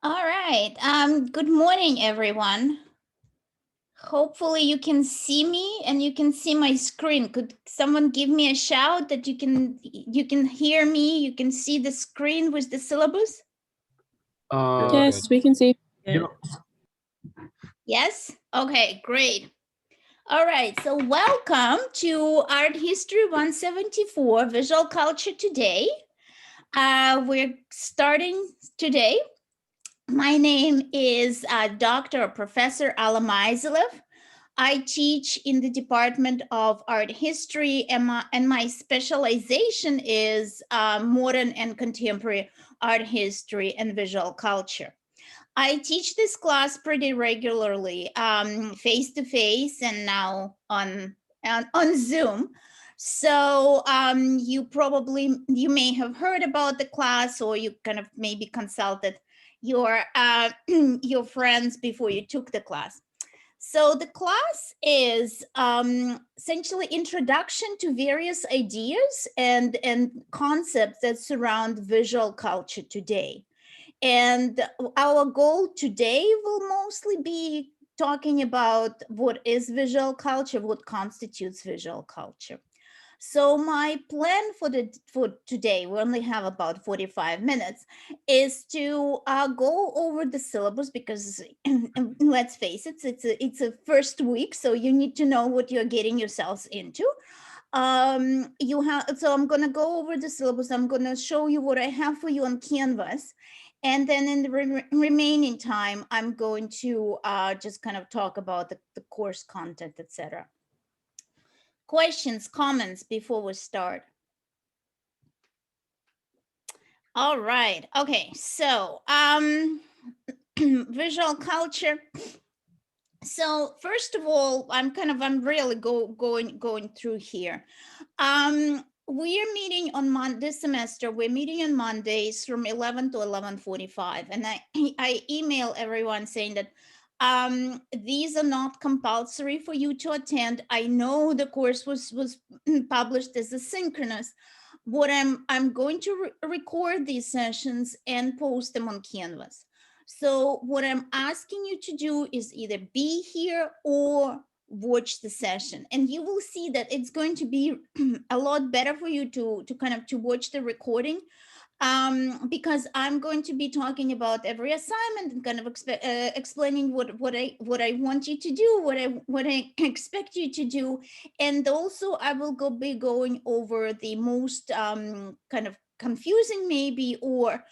All right. Good morning, everyone. Hopefully you can see me and you can see my screen. Could someone give me a shout that you can hear me, you can see the screen with the syllabus? Yes, we can see. Yeah. Yes? Okay, great. All right, so welcome to Art History 174, Visual Culture Today. We're starting today. My name is Dr. Professor Alama Izelev. I teach in the Department of Art History, and my specialization is modern and contemporary art history and visual culture. I teach this class pretty regularly, face to face, and now on Zoom. So you may have heard about the class, or you kind of maybe consulted your your friends before you took the class. So the class is essentially introduction to various ideas and concepts that surround visual culture today. And our goal today will mostly be talking about what is visual culture, what constitutes visual culture. So my plan for today, we only have about 45 minutes, is to go over the syllabus because let's face it, it's a first week, so you need to know what you're getting yourselves into. So I'm gonna go over the syllabus. I'm gonna show you what I have for you on Canvas, and then in the remaining time, I'm going to just kind of talk about the course content, etc. Questions, comments before we start? All right. Okay. So, visual culture. So first of all, I'm really going through here. We're meeting on this semester. We're meeting on Mondays from 11 to 11:45, and I email everyone saying that these are not compulsory for you to attend. I know the course was published as asynchronous. What I'm going to record these sessions and post them on Canvas. So what I'm asking you to do is either be here or watch the session, and you will see that it's going to be a lot better for you to kind of to watch the recording, because I'm going to be talking about every assignment and kind of explaining what I want you to do, what I expect you to do, and also I will be going over the most kind of confusing maybe or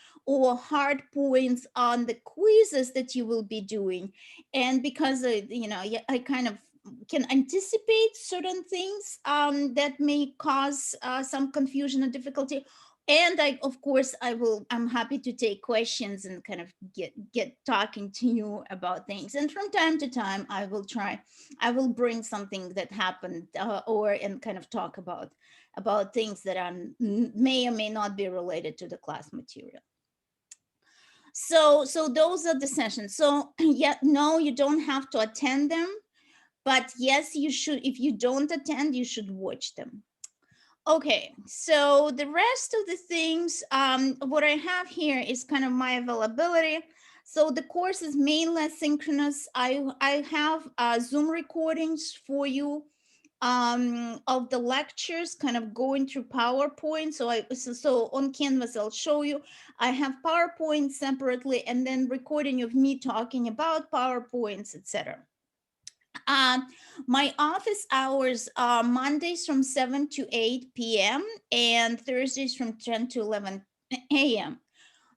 hard points on the quizzes that you will be doing, and because I kind of can anticipate certain things that may cause some confusion or difficulty, and of course I'm happy to take questions and kind of get talking to you about things, and from time to time I will bring something that happened, or and kind of talk about things that may or may not be related to the class material. So those are the sessions. So yeah, no, you don't have to attend them, but yes, you should. If you don't attend, you should watch them. Okay, so the rest of the things, what I have here is kind of my availability. So the course is mainly synchronous. I have Zoom recordings for you of the lectures, kind of going through PowerPoint. So on Canvas I'll show you. I have PowerPoint separately, and then recording of me talking about PowerPoints, etc. My office hours are Mondays from 7 to 8 p.m. and Thursdays from 10 to 11 a.m.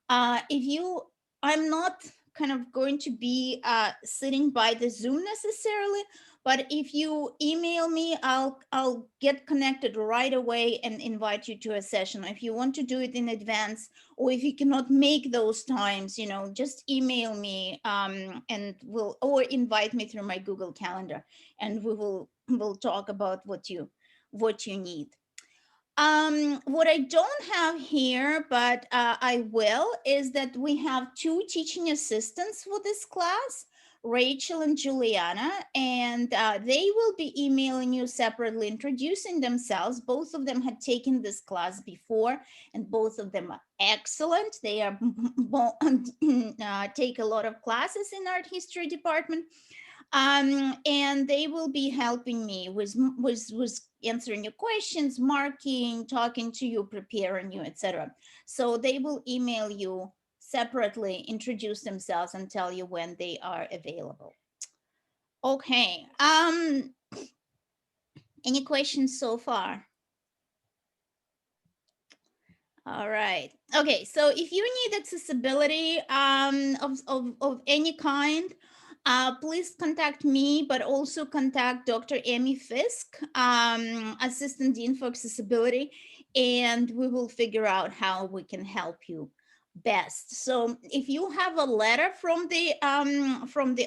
I'm not kind of going to be sitting by the Zoom necessarily, but if you email me, I'll get connected right away and invite you to a session. If you want to do it in advance, or if you cannot make those times, just email me, and or invite me through my Google Calendar, and we'll talk about what you need. What I don't have here, but I will, is that we have 2 teaching assistants for this class. Rachel and Juliana, and they will be emailing you separately, introducing themselves. Both of them had taken this class before, and both of them are excellent. They are take a lot of classes in art history department. And they will be helping me with answering your questions, marking, talking to you, preparing you, etc. So they will email you separately, introduce themselves, and tell you when they are available. Okay. Any questions so far? All right. Okay. So if you need accessibility of any kind, please contact me, but also contact Dr. Amy Fisk, Assistant Dean for Accessibility, and we will figure out how we can help you best. So if you have a letter from the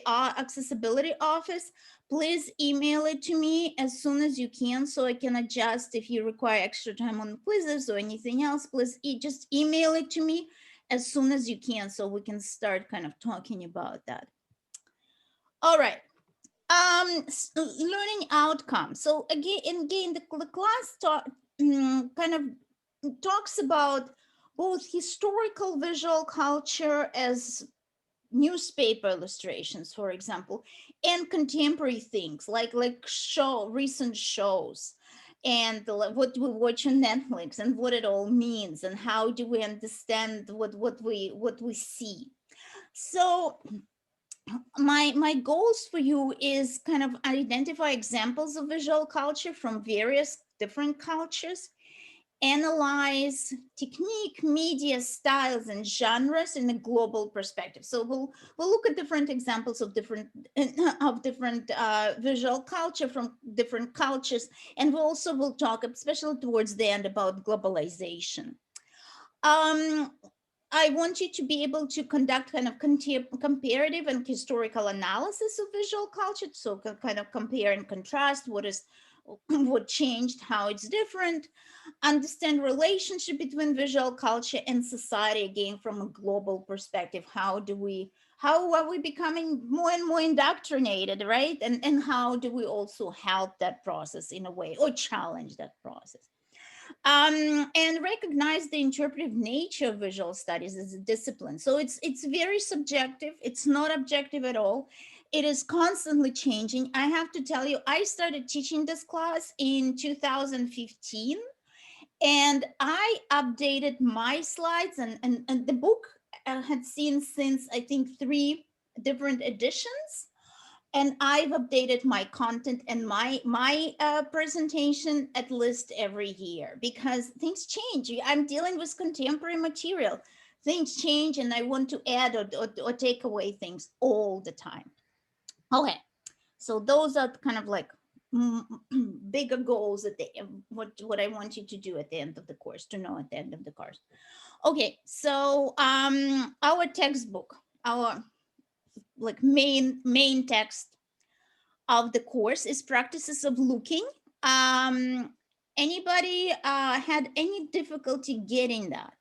accessibility office, please email it to me as soon as you can so I can adjust. If you require extra time on quizzes or anything else, please just email it to me as soon as you can so we can start kind of talking about that. All right. Learning outcomes. So again, the class kind of talks about both historical visual culture as newspaper illustrations, for example, and contemporary things like recent shows and what we watch on Netflix and what it all means and how do we understand what we see. So my goals for you is kind of identify examples of visual culture from various different cultures, analyze technique, media styles, and genres in a global perspective. So we'll look at different examples of different visual culture from different cultures, and we also will talk, especially towards the end, about globalization. I want you to be able to conduct kind of comparative and historical analysis of visual culture. So kind of compare and contrast what changed, how it's different, understand relationship between visual culture and society, again, from a global perspective. How are we becoming more and more indoctrinated, right? And how do we also help that process in a way or challenge that process? And recognize the interpretive nature of visual studies as a discipline. So it's very subjective. It's not objective at all. It is constantly changing. I have to tell you, I started teaching this class in 2015, and I updated my slides, and the book had seen since, I think, 3 different editions, and I've updated my content and my presentation at least every year because things change. I'm dealing with contemporary material. Things change, and I want to add or take away things all the time. Okay, so those are kind of like bigger goals at the what I want you to do at the end of the course, to know at the end of the course. Okay, so our textbook, our like main text of the course is practices of looking. Anybody had any difficulty getting that?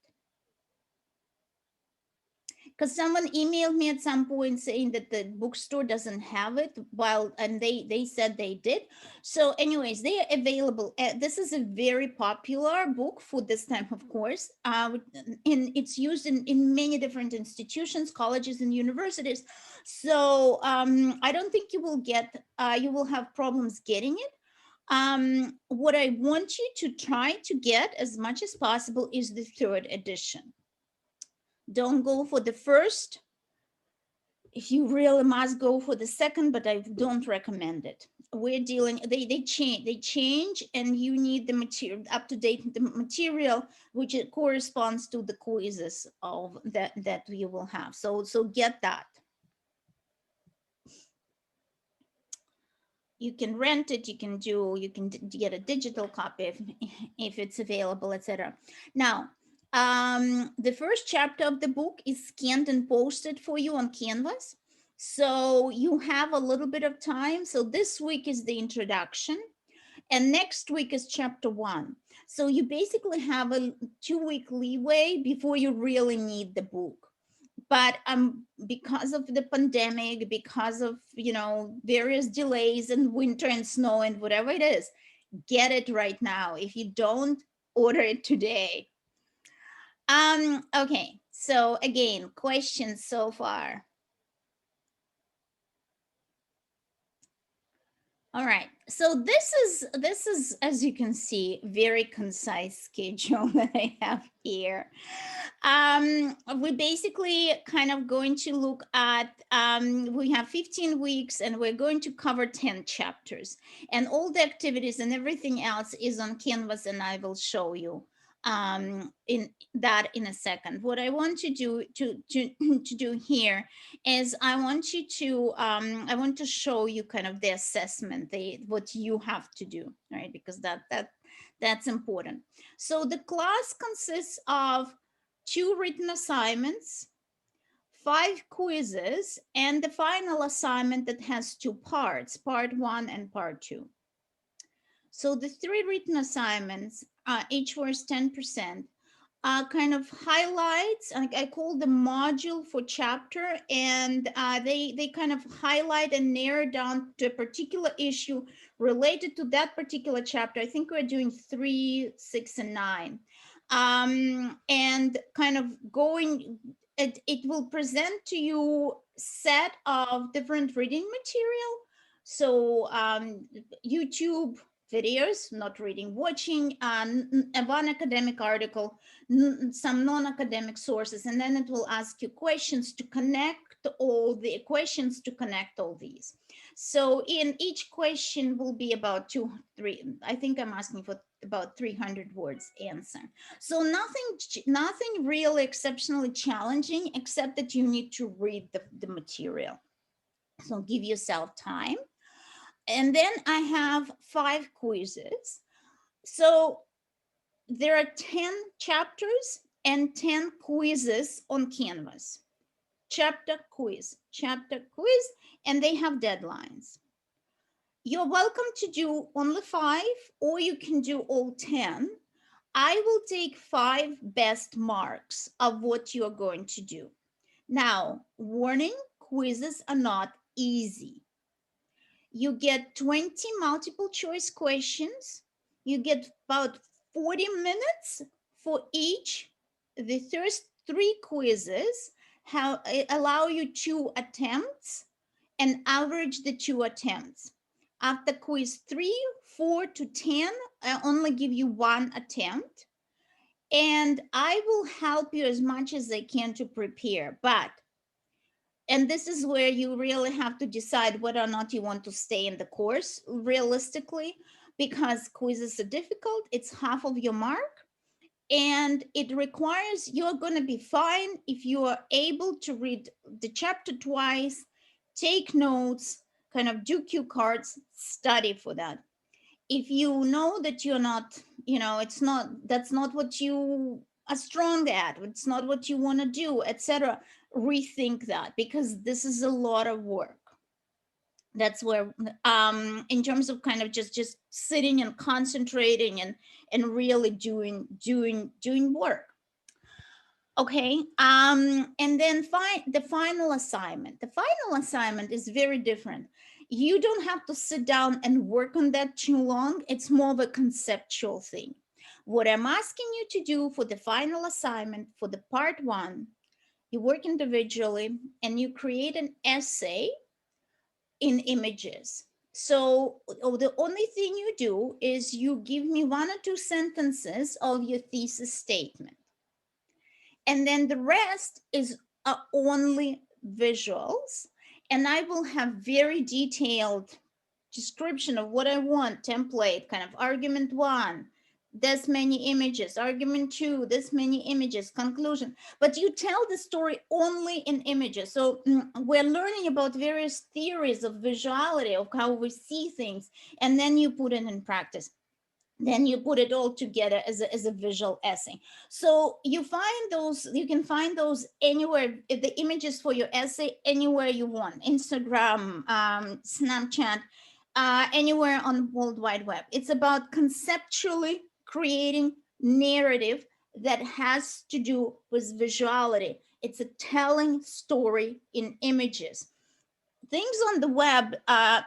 Because someone emailed me at some point saying that the bookstore doesn't have it, and they said they did. So anyways, they are available. This is a very popular book for this type of course, and it's used in many different institutions, colleges, and universities. So I don't think you will have problems getting it. What I want you to try to get as much as possible is the 3rd edition. Don't go for the first. If you really must, go for the second, but I don't recommend it. We're dealing, they change, and you need the material, up to date the material, which it corresponds to the quizzes of that you will have. So get that. You can rent it, you can get a digital copy if it's available, etc. Now, the first chapter of the book is scanned and posted for you on Canvas. So you have a little bit of time. So this week is the introduction, and next week is chapter 1. So you basically have a 2-week leeway before you really need the book. but because of the pandemic, because of, various delays and winter and snow and whatever it is, get it right now. If you don't, order it today. Okay, so again, questions so far? All right, so this is, as you can see, very concise schedule that I have here. We basically kind of going to look at, we have 15 weeks and we're going to cover 10 chapters, and all the activities and everything else is on Canvas, and I will show you in that in a second. What I want to do to do here is I want you to I want to show you kind of the assessment, what you have to do, right? Because that's important. So the class consists of 2 written assignments, 5 quizzes, and the final assignment that has 2 parts, part 1 and part 2. So the 3 written assignments, each worth 10%, kind of highlights. I call the module for chapter, and they kind of highlight and narrow down to a particular issue related to that particular chapter. I think we're doing 3, 6, and 9, and kind of going. It will present to you set of different reading material. So YouTube videos, not reading, watching, one academic article, some non-academic sources, and then it will ask you questions to connect all these. So in each question will be about 2-3, I think I'm asking for about 300 words answer. So nothing really exceptionally challenging, except that you need to read the material. So give yourself time. And then I have 5 quizzes. So there are 10 chapters and 10 quizzes on Canvas. Chapter quiz, and they have deadlines. You're welcome to do only 5, or you can do all 10. I will take 5 best marks of what you're going to do. Now, warning, quizzes are not easy. You get 20 multiple choice questions. You get about 40 minutes for each. The first 3 quizzes allow you 2 attempts and average the 2 attempts. After quiz 3, 4 to 10, I only give you 1 attempt. And I will help you as much as I can to prepare, and this is where you really have to decide whether or not you want to stay in the course realistically, because quizzes are difficult. It's half of your mark, and it requires, you're going to be fine if you are able to read the chapter twice, take notes, kind of do cue cards, study for that. If you know that you're not, that's not what you are strong at, it's not what you want to do, etc., rethink that, because this is a lot of work. That's where in terms of kind of just sitting and concentrating and really doing work. Okay, and then the final assignment. The final assignment is very different. You don't have to sit down and work on that too long. It's more of a conceptual thing. What I'm asking you to do for the final assignment, for the part 1, you work individually and you create an essay in images. So the only thing you do is you give me 1 or 2 sentences of your thesis statement. And then the rest is only visuals. And I will have very detailed description of what I want, template, kind of argument 1, this many images, argument 2, this many images, conclusion. But you tell the story only in images. So we're learning about various theories of visuality, of how we see things, and then you put it in practice. Then you put it all together as a visual essay. So you can find those anywhere, the images for your essay, anywhere you want, Instagram, Snapchat, anywhere on World Wide Web. It's about conceptually creating narrative that has to do with visuality. It's a telling story in images. Things on the web are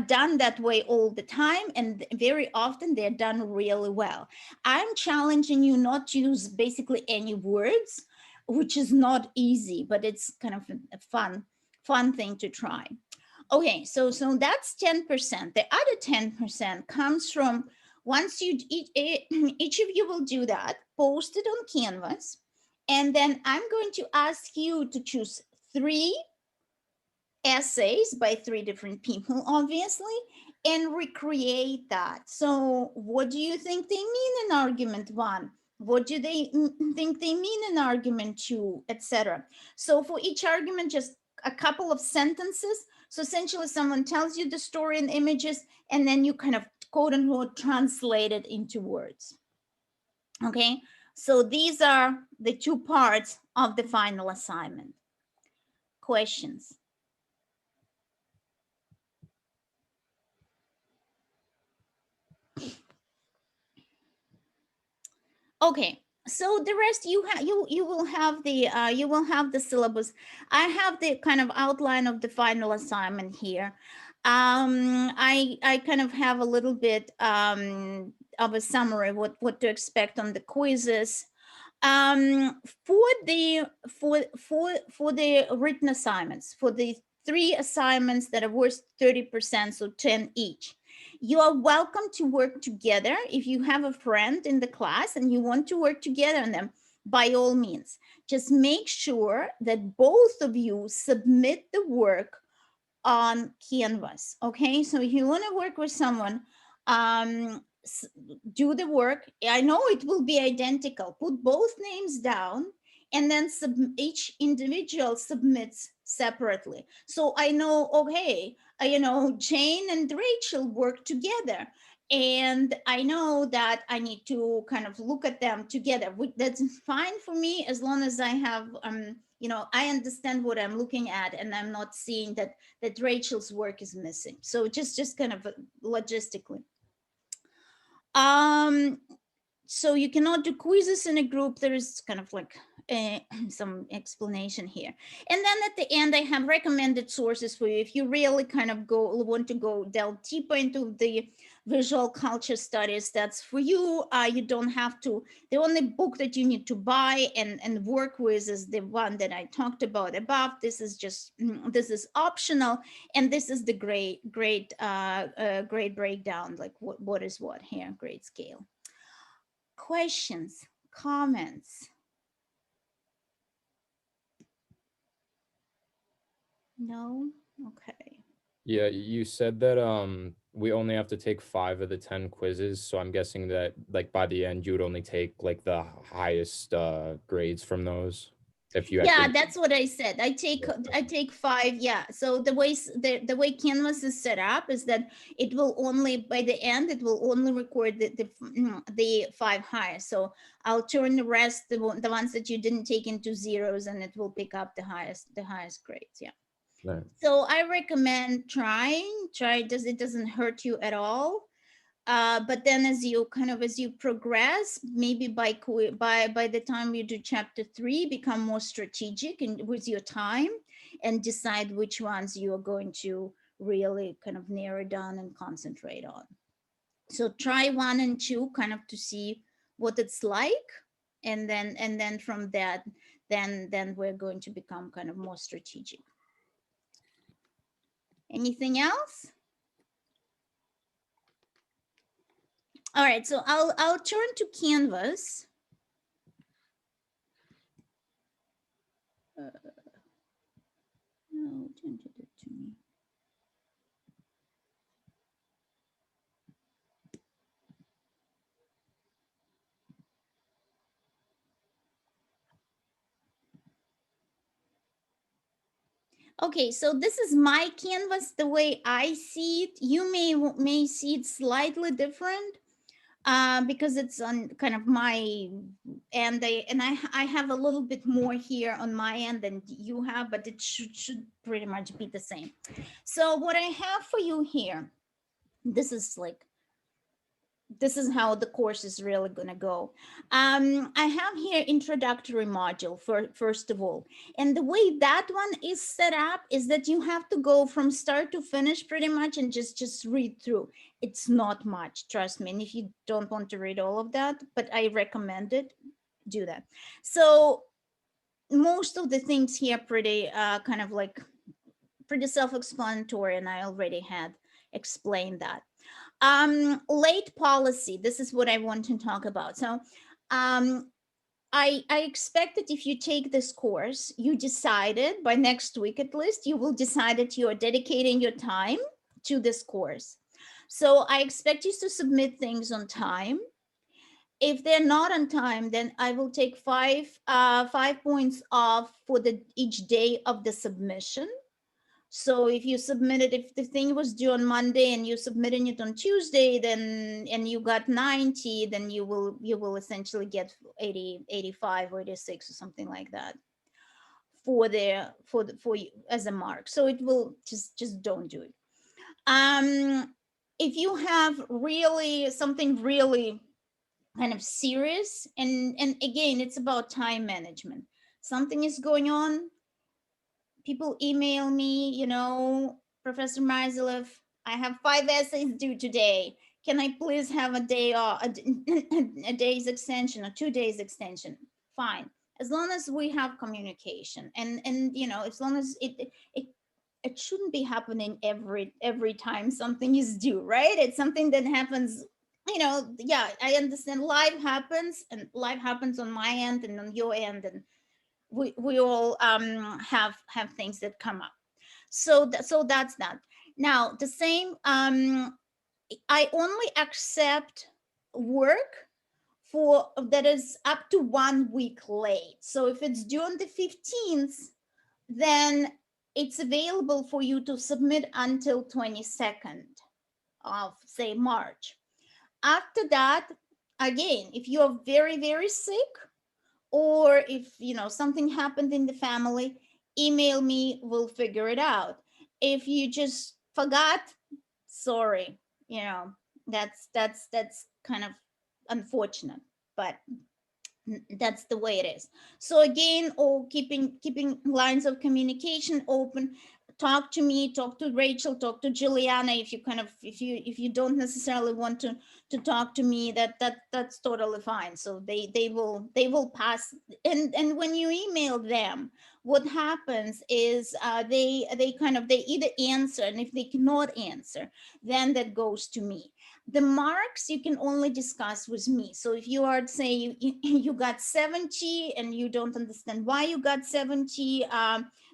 done that way all the time, and very often they're done really well. I'm challenging you not to use basically any words, which is not easy, but it's kind of a fun thing to try. Okay, so that's 10%. The other 10% comes from once you each of you will do that, post it on Canvas, and then I'm going to ask you to choose 3 essays by 3 different people, obviously, and recreate that. So what do you think they mean in argument 1? What do they think they mean in argument 2, etc.? So for each argument, just a couple of sentences. So essentially someone tells you the story in images, and then you kind of quote unquote translate it into words. Okay, so these are the 2 parts of the final assignment. Questions? Okay, so the rest you will have the syllabus. I have the kind of outline of the final assignment here. I kind of have a little bit of a summary what to expect on the quizzes. For the written assignments, for the 3 assignments that are worth 30%, so 10 each, you are welcome to work together. If you have a friend in the class and you want to work together on them, by all means, just make sure that both of you submit the work on Canvas. Okay, so if you want to work with someone, do the work. I know it will be identical. Put both names down, and then each individual submits separately. So I know, okay, Jane and Rachel work together, and I know that I need to kind of look at them together. That's fine for me as long as I have I understand what I'm looking at, and I'm not seeing that Rachel's work is missing. So just kind of logistically. So you cannot do quizzes in a group. There is kind of like some explanation here. And then at the end, I have recommended sources for you. If you really kind of want to delve deeper into the visual culture studies, that's for you. You don't have to. The only book that you need to buy and work with is the one that I talked about above. This is optional, and this is the grade breakdown, like what is what here, grade scale. Questions, comments? No? Okay. Yeah, you said that we only have to take 5 of the 10 quizzes, so I'm guessing that like by the end you would only take like the highest grades from those. If you Yeah, that's what I said. I take 5. Yeah. So the way Canvas is set up is that it will only, by the end, it will only record the 5 highest. So I'll turn the rest, the ones that you didn't take, into zeros, and it will pick up the highest grades. Yeah. Right. So I recommend trying. It doesn't hurt you at all. But then as you progress, maybe by the time you do chapter 3, become more strategic with your time, and decide which ones you are going to really kind of narrow down and concentrate on. So try 1 and 2 kind of to see what it's like, and then from that, then we're going to become kind of more strategic. Anything else? All right, so I'll turn to Canvas. No, don't do that to me. Okay, so this is my Canvas, the way I see it. You may see it slightly different because it's on kind of my end. I have a little bit more here on my end than you have, but it should pretty much be the same. So what I have for you here, this is like this is how the course is really going to go. I have here introductory module for first of all, and the way that one is set up is that you have to go from start to finish pretty much and just read through. It's not much, trust me. And if you don't want to read all of that, but I recommend it, do that. So most of the things here pretty kind of like pretty self-explanatory, and I already had explained that. Late policy, this is what I want to talk about. So I expect that if you take this course, you decided by next week at least, you will decide that you are dedicating your time to this course. So I expect you to submit things on time. If they're not on time, then I will take 5 points off for each day of the submission. So if you submitted, if the thing was due on Monday and you submitted it on Tuesday, then and you got 90, then you will essentially get 80, 85 or 86 or something like that for you as a mark. So it will just don't do it. If you have really something really kind of serious, and again, it's about time management. Something is going on, people email me, Professor Marzilev, I have 5 essays due today. Can I please have a day off, a day's extension or 2 days extension? Fine, as long as we have communication, and as long as it shouldn't be happening every time something is due, right? It's something that happens. Yeah, I understand life happens, and life happens on my end and on your end, and we all have things that come up. So that's that. Now the same, I only accept work for that is up to 1 week late. So if it's due on the 15th, then it's available for you to submit until 22nd of, say, March. After that, again, if you are very, very sick, or if something happened in the family, email me, we'll figure it out. If you just forgot, sorry, that's kind of unfortunate, but that's the way it is. So again, keeping lines of communication open. Talk to me, talk to Rachel, talk to Juliana. If you don't necessarily want to talk to me, that's totally fine. So they will pass. And when you email them, what happens is they either answer, and if they cannot answer, then that goes to me. The marks you can only discuss with me. So if you are, say, you got 70 and you don't understand why you got 70,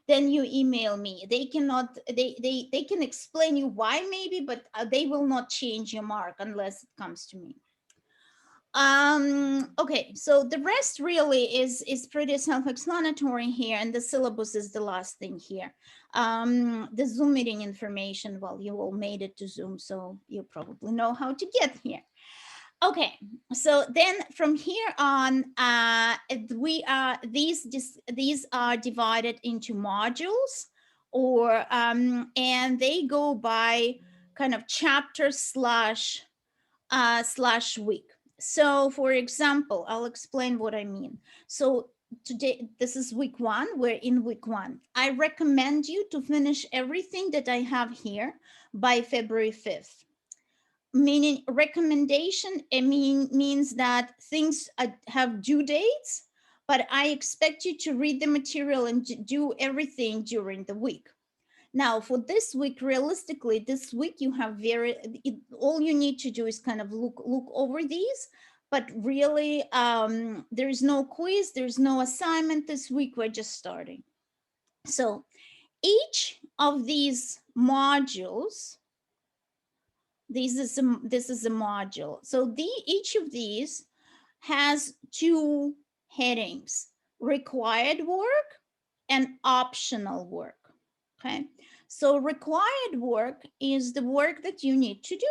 then you email me. They cannot, they can explain you why maybe, but they will not change your mark unless it comes to me. Okay, so the rest really is pretty self-explanatory here, and the syllabus is the last thing here. The Zoom meeting information, well, you all made it to Zoom, so you probably know how to get here. Okay, so then from here on, these are divided into modules, or and they go by kind of chapter slash week. So for example, I'll explain what I mean. So today, this is week 1, we're in week 1. I recommend you to finish everything that I have here by February 5th. Meaning recommendation, means that things have due dates, but I expect you to read the material and do everything during the week. Now, for this week, realistically, this week you have all you need to do is kind of look over these, but really there is no quiz, there's no assignment this week, we're just starting. So each of these modules, this is a module. So each of these has 2 headings: required work and optional work. Okay, so required work is the work that you need to do,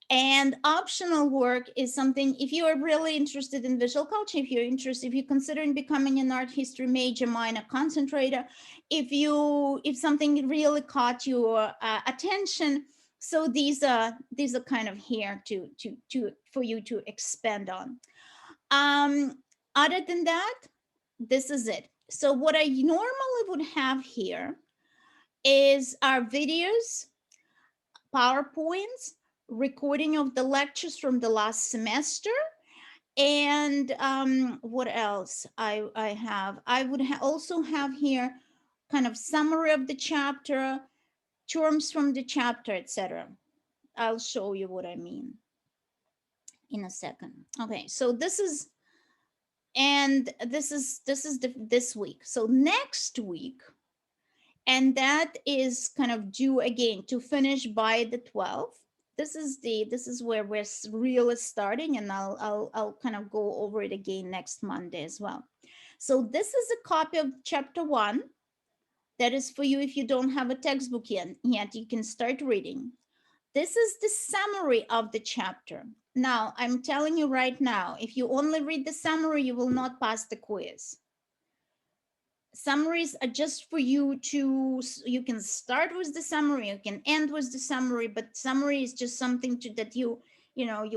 and optional work is something, if you are really interested in visual culture, if you're considering becoming an art history major, minor, concentrator, if something really caught your attention, So these are kind of here to for you to expand on. Other than that, this is it. So what I normally would have here is our videos, PowerPoints, recording of the lectures from the last semester, and what else I have? I would also have here kind of summary of the chapter, terms from the chapter, etc. I'll show you what I mean in a second. Okay, so this is this week. So next week, and that is kind of due again to finish by the 12th. This is where we're really starting, and I'll kind of go over it again next Monday as well. So this is a copy of chapter 1 that is for you. If you don't have a textbook yet, you can start reading. This is the summary of the chapter. Now, I'm telling you right now, if you only read the summary, you will not pass the quiz. Summaries are just for you to, you can start with the summary, you can end with the summary, but summary is just something that you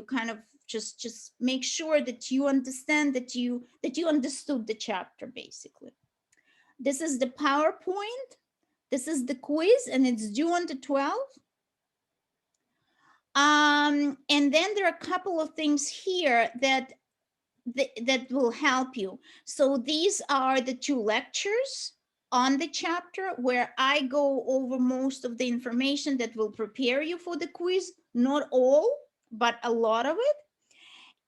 kind of just make sure that you understand, that you understood the chapter, basically. This is the PowerPoint. This is the quiz, and it's due on the 12th. And then there are a couple of things here that will help you. So these are the 2 lectures on the chapter where I go over most of the information that will prepare you for the quiz. Not all, but a lot of it.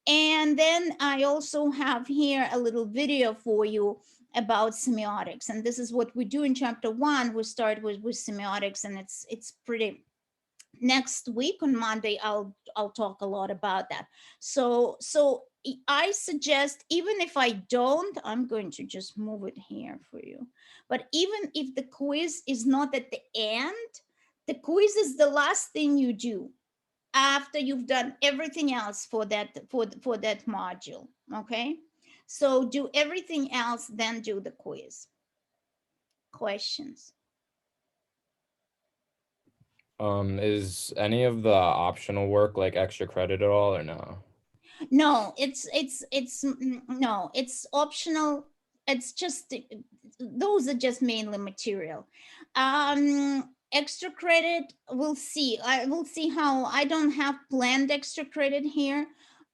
And then I also have here a little video for you about semiotics. And this is what we do in chapter 1. We start with semiotics, and it's pretty. Next week on Monday, I'll talk a lot about that. So I suggest, even if I don't, I'm going to just move it here for you. But even if the quiz is not at the end, the quiz is the last thing you do after you've done everything else for that module. Okay, so do everything else, then do the quiz. Questions? Is any of the optional work like extra credit at all, or no? No, it's no, it's optional. It's just, those are just mainly material. Extra credit, we'll see. I will see how. I don't have planned extra credit here,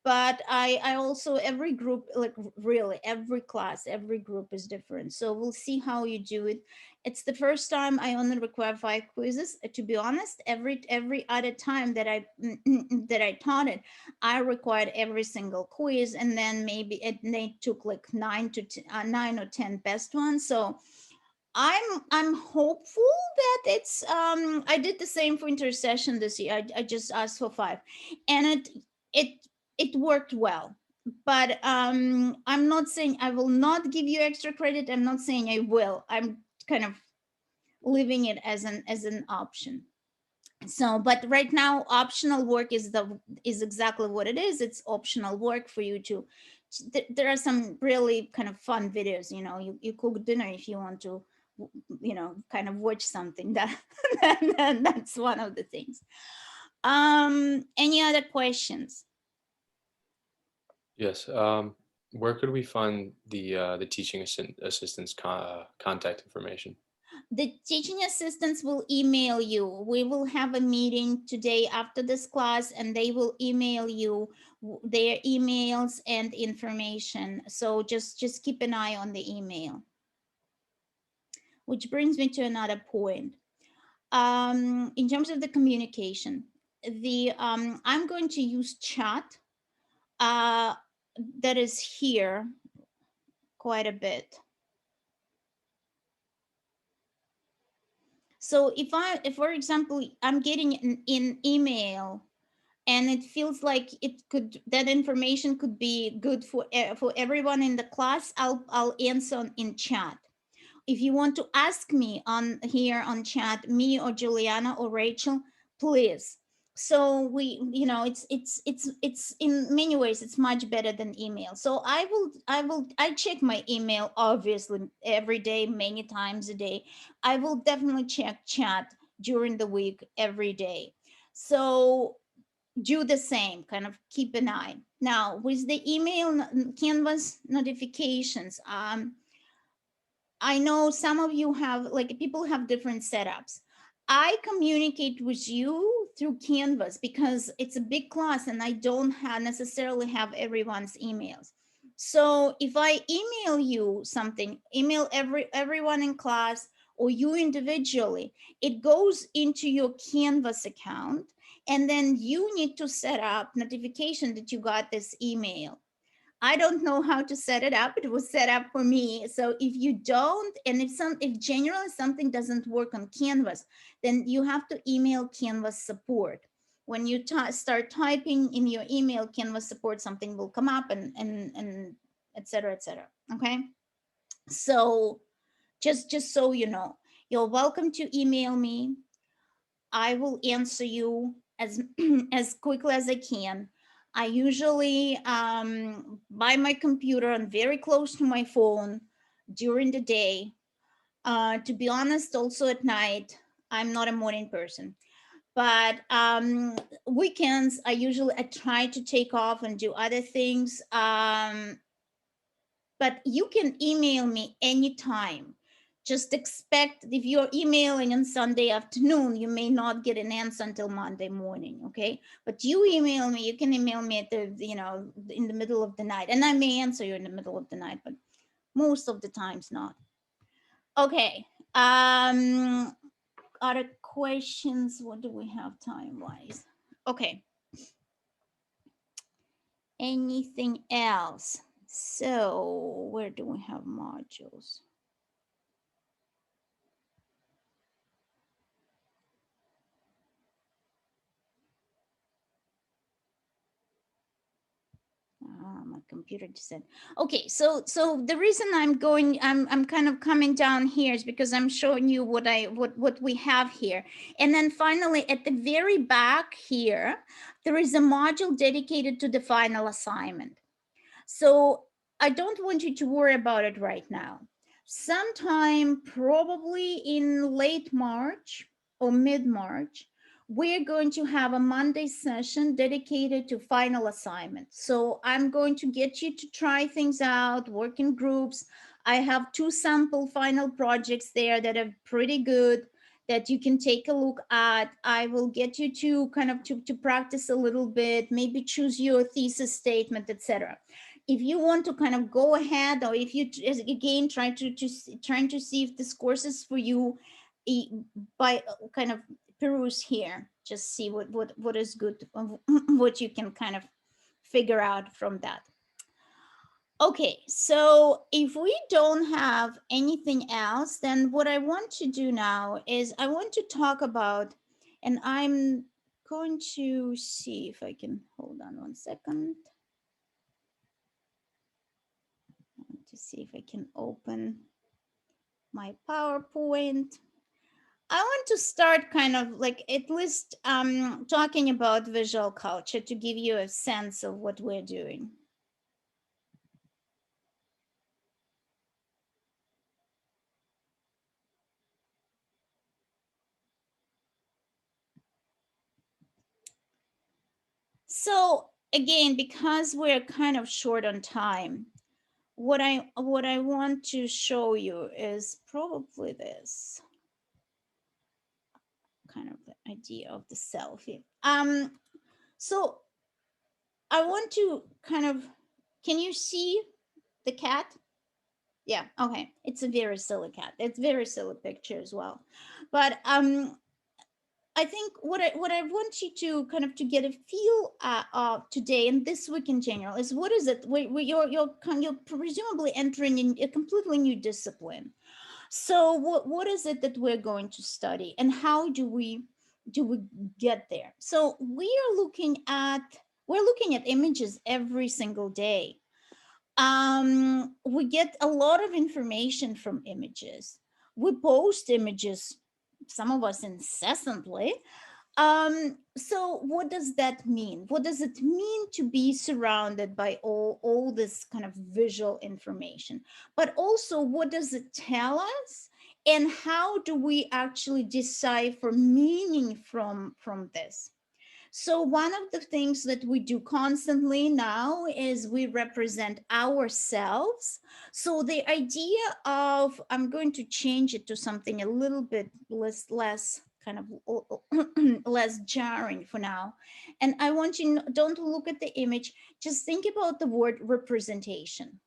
but I also, every group, like really every class, every group is different. So we'll see how you do it. It's the first time I only require 5 quizzes. To be honest, every other time that I taught it, I required every single quiz, and then they took like 9 or 10 best ones. So I'm hopeful that it's I did the same for intercession this year. I just asked for 5, and it worked well. But I'm not saying I will not give you extra credit. I'm not saying I will. I'm kind of leaving it as an option. So, but right now, optional work is exactly what it is. It's optional work for you to. There are some really kind of fun videos. You cook dinner if you want to, kind of watch something. That's one of the things. Any other questions? Yes. Where could we find the teaching assistant's contact information? The teaching assistants will email you. We will have a meeting today after this class, and they will email you their emails and information. So just keep an eye on the email. Which brings me to another point. In terms of the communication, I'm going to use chat that is here quite a bit. So if for example, I'm getting an email and it feels like that information could be good for everyone in the class, I'll answer in chat. If you want to ask me here on chat, me or Juliana or Rachel, please. So it's in many ways it's much better than email. So I check my email obviously every day, many times a day. I will definitely check chat during the week every day. So do the same, kind of keep an eye. Now with the email Canvas notifications, I know some of you have, like, people have different setups. I communicate with you through Canvas because it's a big class and I don't necessarily have everyone's emails. So if I email you something, email everyone in class or you individually, it goes into your Canvas account, and then you need to set up notification that you got this email. I don't know how to set it up. It was set up for me. So if you don't, and if generally something doesn't work on Canvas, then you have to email Canvas support. When you start typing in your email Canvas support, something will come up, and et cetera, et cetera. Okay. So just so you know, you're welcome to email me. I will answer you as as quickly as I can. I usually by my computer and very close to my phone during the day. To be honest, also at night. I'm not a morning person, but weekends I try to take off and do other things. But you can email me anytime. Just expect, if you're emailing on Sunday afternoon, you may not get an answer until Monday morning, okay? But you email me, you can email me at in the middle of the night, and I may answer you in the middle of the night, but most of the times not. Okay. Other questions? What do we have time-wise? Okay. Anything else? So where do we have modules? My computer just said, okay, so the reason I'm kind of coming down here is because I'm showing you what we have here. And then finally at the very back here, there is a module dedicated to the final assignment. So I don't want you to worry about it right now. Sometime probably in late March or mid-March, we're going to have a Monday session dedicated to final assignment. So I'm going to get you to try things out, work in groups. I have 2 sample final projects there that are pretty good that you can take a look at. I will get you to kind of to practice a little bit, maybe choose your thesis statement, etc. If you want to kind of go ahead, or if you again trying to see if this course is for you, by kind of peruse here, just see what is good, what you can kind of figure out from that. Okay, so if we don't have anything else, then what I want to do now is I want to talk about, and I'm going to see if I can, hold on one second. To see if I can open my PowerPoint. I want to start kind of like at least talking about visual culture to give you a sense of what we're doing. So again, because we're kind of short on time, what I want to show you is probably this kind of the idea of the selfie. So I want to kind of, can you see the cat? Yeah, okay. It's a very silly cat. It's very silly picture as well. But I think what I want you to kind of to get a feel of today and this week in general is, what is it? You're presumably entering in a completely new discipline. So what is it that we're going to study, and how do we get there? So we're looking at images every single day. We get a lot of information from images. We post images, some of us incessantly. So what does that mean? What does it mean to be surrounded by all this kind of visual information? But also, what does it tell us? And how do we actually decipher meaning from this? So one of the things that we do constantly now is we represent ourselves. So the idea of, I'm going to change it to something a little bit less kind of less jarring for now. And I want you, don't look at the image, just think about the word representation,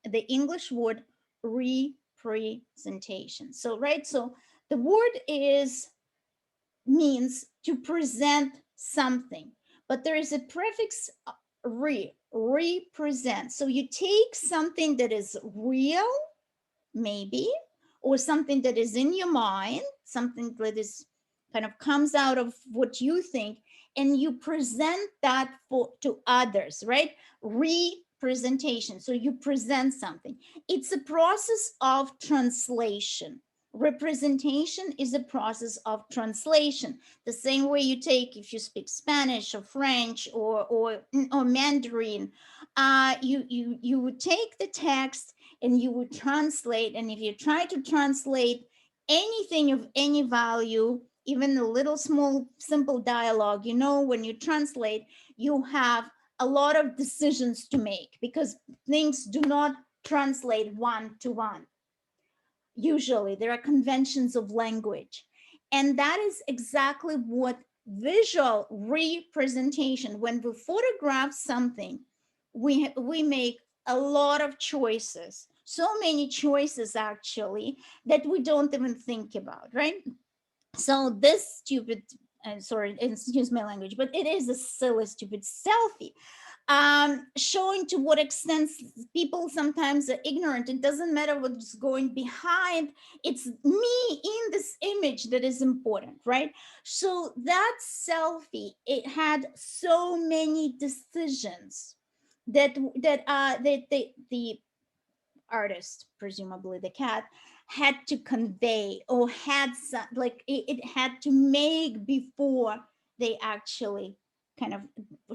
the English word representation. So, right, so the word means to present something, but there is a prefix represent. So you take something that is real, maybe, or something that is in your mind, something that is kind of comes out of what you think, and you present that to others, right? Representation. So you present something. It's a process of translation. Representation is a process of translation. The same way you take, if you speak Spanish or French or Mandarin, you would take the text and you would translate. And if you try to translate anything of any value, even a little small simple dialogue, you know, when you translate, you have a lot of decisions to make because things do not translate one to one. Usually there are conventions of language, and that is exactly what visual representation, when we photograph something, we make a lot of choices, so many choices actually, that we don't even think about, right? So this stupid, sorry, excuse my language, but it is a silly stupid selfie, showing to what extent people sometimes are ignorant. It doesn't matter what's going behind. It's me in this image that is important, right? So that selfie, it had so many decisions that the artist, presumably the cat, had to convey, or had some, like it had to make before they actually kind of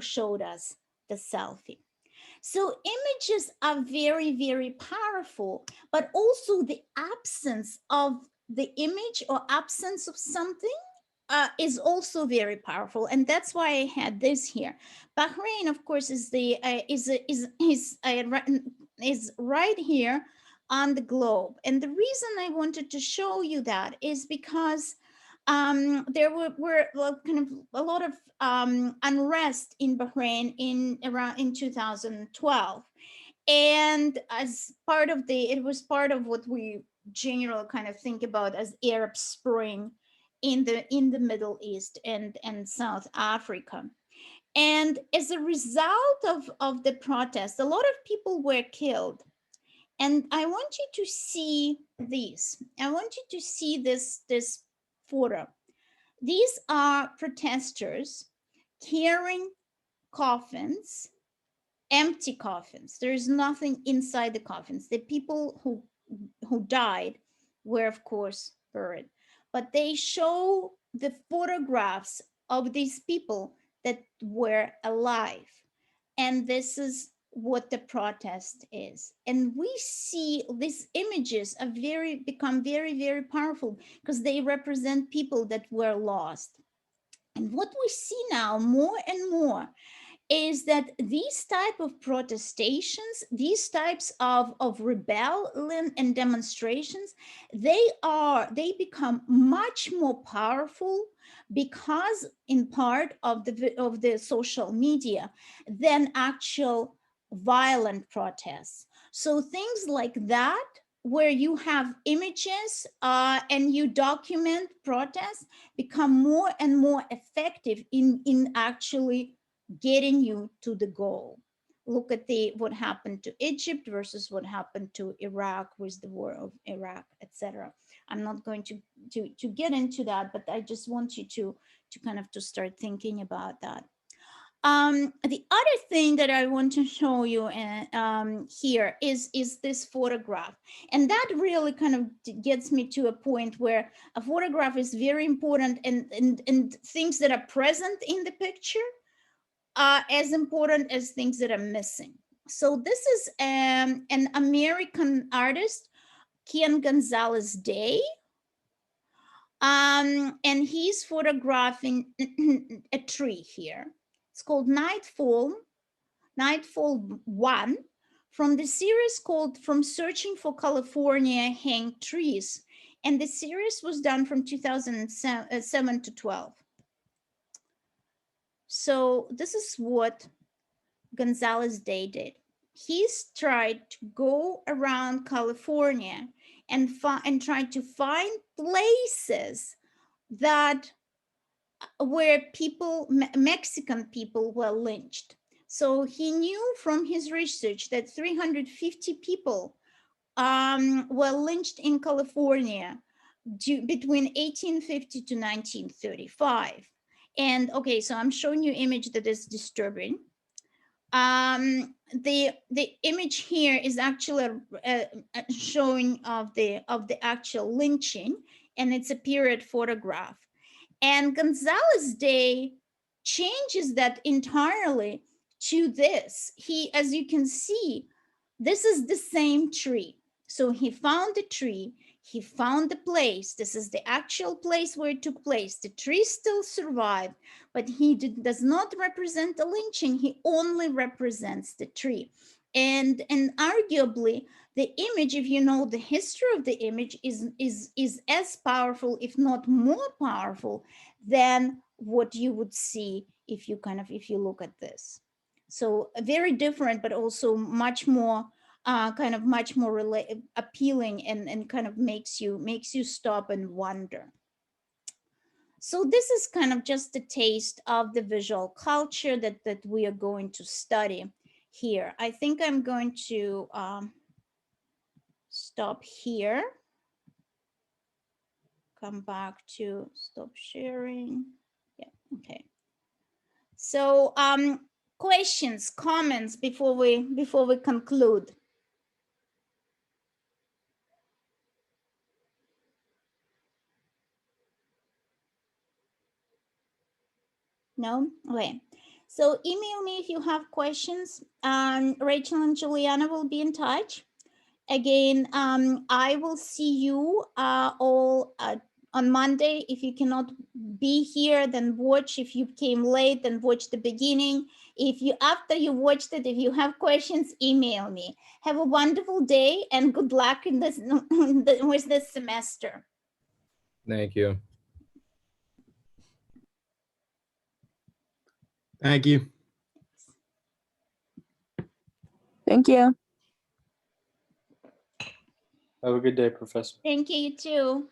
showed us the selfie. So images are very, very powerful, but also the absence of the image or absence of something is also very powerful, and that's why I had this here. Bahrain, of course, is the is right here on the globe, and the reason I wanted to show you that is because there were well, kind of a lot of unrest in Bahrain in 2012, and as part of it was part of what we generally kind of think about as Arab Spring in the Middle East and South Africa. And as a result of the protest, a lot of people were killed. And I want you to see this. I want you to see this photo. These are protesters carrying coffins, empty coffins. There is nothing inside the coffins. The people who died were, of course, buried, but they show the photographs of these people that were alive, and this is what the protest is. And we see these images are become very, very powerful because they represent people that were lost. And what we see now more and more is that these type of protestations, these types of rebellion and demonstrations, they become much more powerful because in part of the social media than actual violent protests. So things like that, where you have images and you document protests, become more and more effective in actually getting you to the goal. Look at what happened to Egypt versus what happened to Iraq with the war of Iraq, etc. I'm not going to get into that, but I just want you to kind of to start thinking about that. The other thing that I want to show you here is this photograph. And that really kind of gets me to a point where a photograph is very important, and things that are present in the picture are as important as things that are missing. So this is an American artist, Kian Gonzalez Day. And he's photographing a tree here. It's called Nightfall 1, from the series called From Searching for California Hang Trees. And the series was done from 2007 to 12. So this is what Gonzalez Day did. He's tried to go around California and tried to find places that where people, Mexican people, were lynched. So he knew from his research that 350 people were lynched in California between 1850 to 1935. And okay, so I'm showing you image that is disturbing. The image here is actually showing of the actual lynching, and it's a period photograph. And Gonzalez Day changes that entirely to this. He, as you can see, this is the same tree. So he found the tree, he found the place. This is the actual place where it took place. The tree still survived, but he does not represent the lynching. He only represents the tree. And arguably, the image, if you know the history of the image, is as powerful, if not more powerful, than what you would see if you look at this. So very different, but also much more much more appealing, and kind of makes you stop and wonder. So this is kind of just a taste of the visual culture that we are going to study here. I think I'm going to stop here. Come back to stop sharing. Yeah, okay. So questions, comments before we conclude? No? Okay. So email me if you have questions. Rachel and Juliana will be in touch. Again, I will see you all on Monday. If you cannot be here, then watch. If you came late, then watch the beginning. If you, after you watched it, if you have questions, email me. Have a wonderful day and good luck in this with this semester. Thank you. Thank you. Thank you. Have a good day, Professor. Thank you, you too.